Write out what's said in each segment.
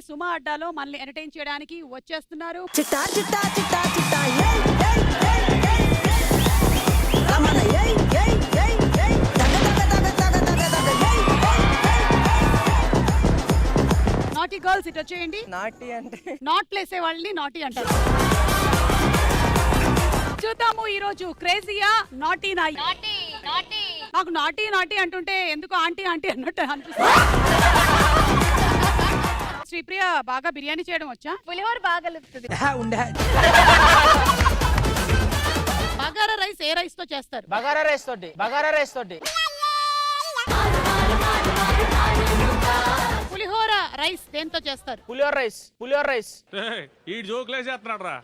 సుమా అడ్డాలో మనల్ని ఎంటర్టైన్ చేయడానికి వచ్చేస్తున్నారు. చిట్టా చిట్టా చిట్టా చిట్టా ఏయ్ ఏయ్ ఏయ్ ఏయ్ రమణ ఏయ్ ఏయ్ ఏయ్ ఏయ్ దగ దగ దగ దగ దగ దగ ఏయ్ ఏయ్ నాటీ గర్ల్స్ ఇటు వచ్చేయండి. నాటి అంటే నాట్లు వేసే వాళ్ళని నాటీ అంటారు. చూద్దాము ఈ రోజు క్రేజీయా నాటీనా. నాకు నాటీ నాటీ అంటుంటే ఎందుకు ఆంటీ ఆంటీ అన్నట్టు అనిపిస్తుంది. శ్రీప్రియ బాగా బిర్యానీ చేయడం వచ్చా? పులిహోర బాగా కలుపుతుంది. బగారా రైస్ ఏ రైస్ తో చేస్తారు? బగారా రైస్ తోటి పులిహోర రైస్ దేంతో చేస్తారు? పులిహోర రైస్ ఈ జోక్లే చేస్తున్నాడు రా.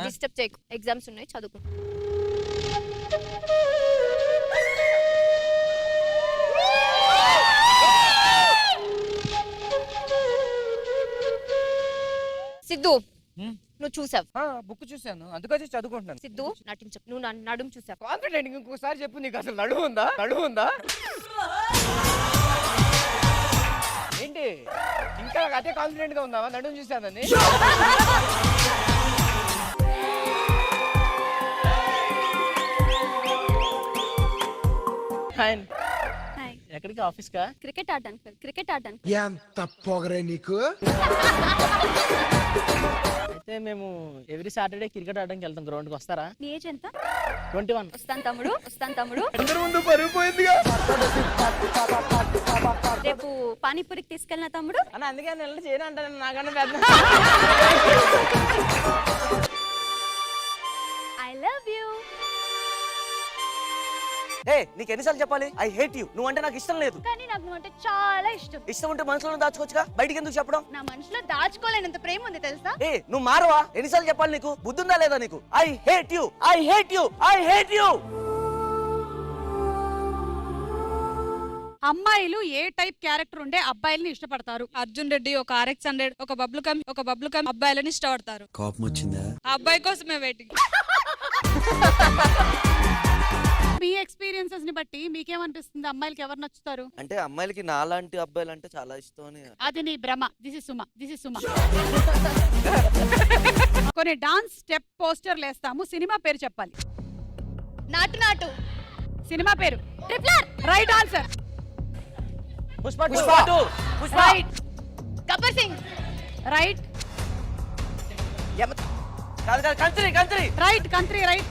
డిస్టర్బ్ చేయకు, ఎగ్జామ్స్ ఉన్నాయి, చదువుకో. సిద్ధు నువ్వు చూసావు? బుక్ చూసాను, అందుకని చదువుకుంటున్నాను. సిద్ధు నటించు. నువ్వు నడుము చూసావు? కాన్ఫిడెంట్ ఇంకోసారి చెప్పు. నీకు అసలు నడువు ఉందా ఏంటి ఇంకా అదే కాన్ఫిడెంట్ గా ఉందావా? నడుము చూసానని. ఎక్కడికి? ఆఫీస్ కా? క్రికెట్ ఆడడానికి. ఎంత పొగరే నీకు. అయితే మేము ఎవ్రీ సాటర్డే క్రికెట్ ఆడడానికి వెళ్తాం. గ్రౌండ్ కి వస్తారా? నీ ఏజ్ ఎంత? 21. వస్తాను తమ్ముడు. అందరి ముందు పరుగు పోయిందిగా. రేపు పానీపూరికి తీసుకెళ్ళిన తమ్ముడు. అని అందుకే నేను చేయను అంటాను. నాకన్నా పెద్ద. I love you. నీకు ఎన్నిసార్లు చెప్పాలి? I hate you. నువ్వు అంటే నాకు ఇష్టం లేదు. కానీ నాకు నువ్వు అంటే చాలా ఇష్టం. ఇష్టం ఉంటే మనసులో దాచుకోవచ్చుగా, బయటికి ఎందుకు చెప్పడం? నా మనసులో దాచుకోలేనంత ప్రేమ ఉంది తెలుసా? నువ్వు మారవా? ఎన్నిసార్లు చెప్పాలి నీకు? బుద్ధుందా లేదా నీకు? I hate you. అమ్మాయిలు ఏ టైప్ క్యారెక్టర్ ఉండే అబ్బాయిల్ని ఇష్టపడతారు? అర్జున్ రెడ్డి, ఒక RX-100, ఒక బబ్లు కమ్ అబ్బాయిలని ఇష్టపడతారు. కోపం వచ్చిందా? ఆ అబ్బాయి కోసమే వెయిటింగ్. మీ ఎక్స్పీరియన్సెస్ ని బట్టి మీకేమనిపిస్తుంది? అమ్మాయిలకి ఎవరు నచ్చుతారు? అంటే అమ్మాయిలకి నాలాంటి అబ్బాయిలు అంటే చాలా ఇష్టం అని. అది నీ భ్రమ. This is Suma. కొన్ని డాన్స్ స్టెప్ పోస్టర్లు వేస్తాము. సినిమా పేరు చెప్పాలి. నాటు. సినిమా పేరు. Triple R. Right answer. Pushpa. Right. Gabbar Singh. Right. కాదు కంత్రి. రైట్. Country right.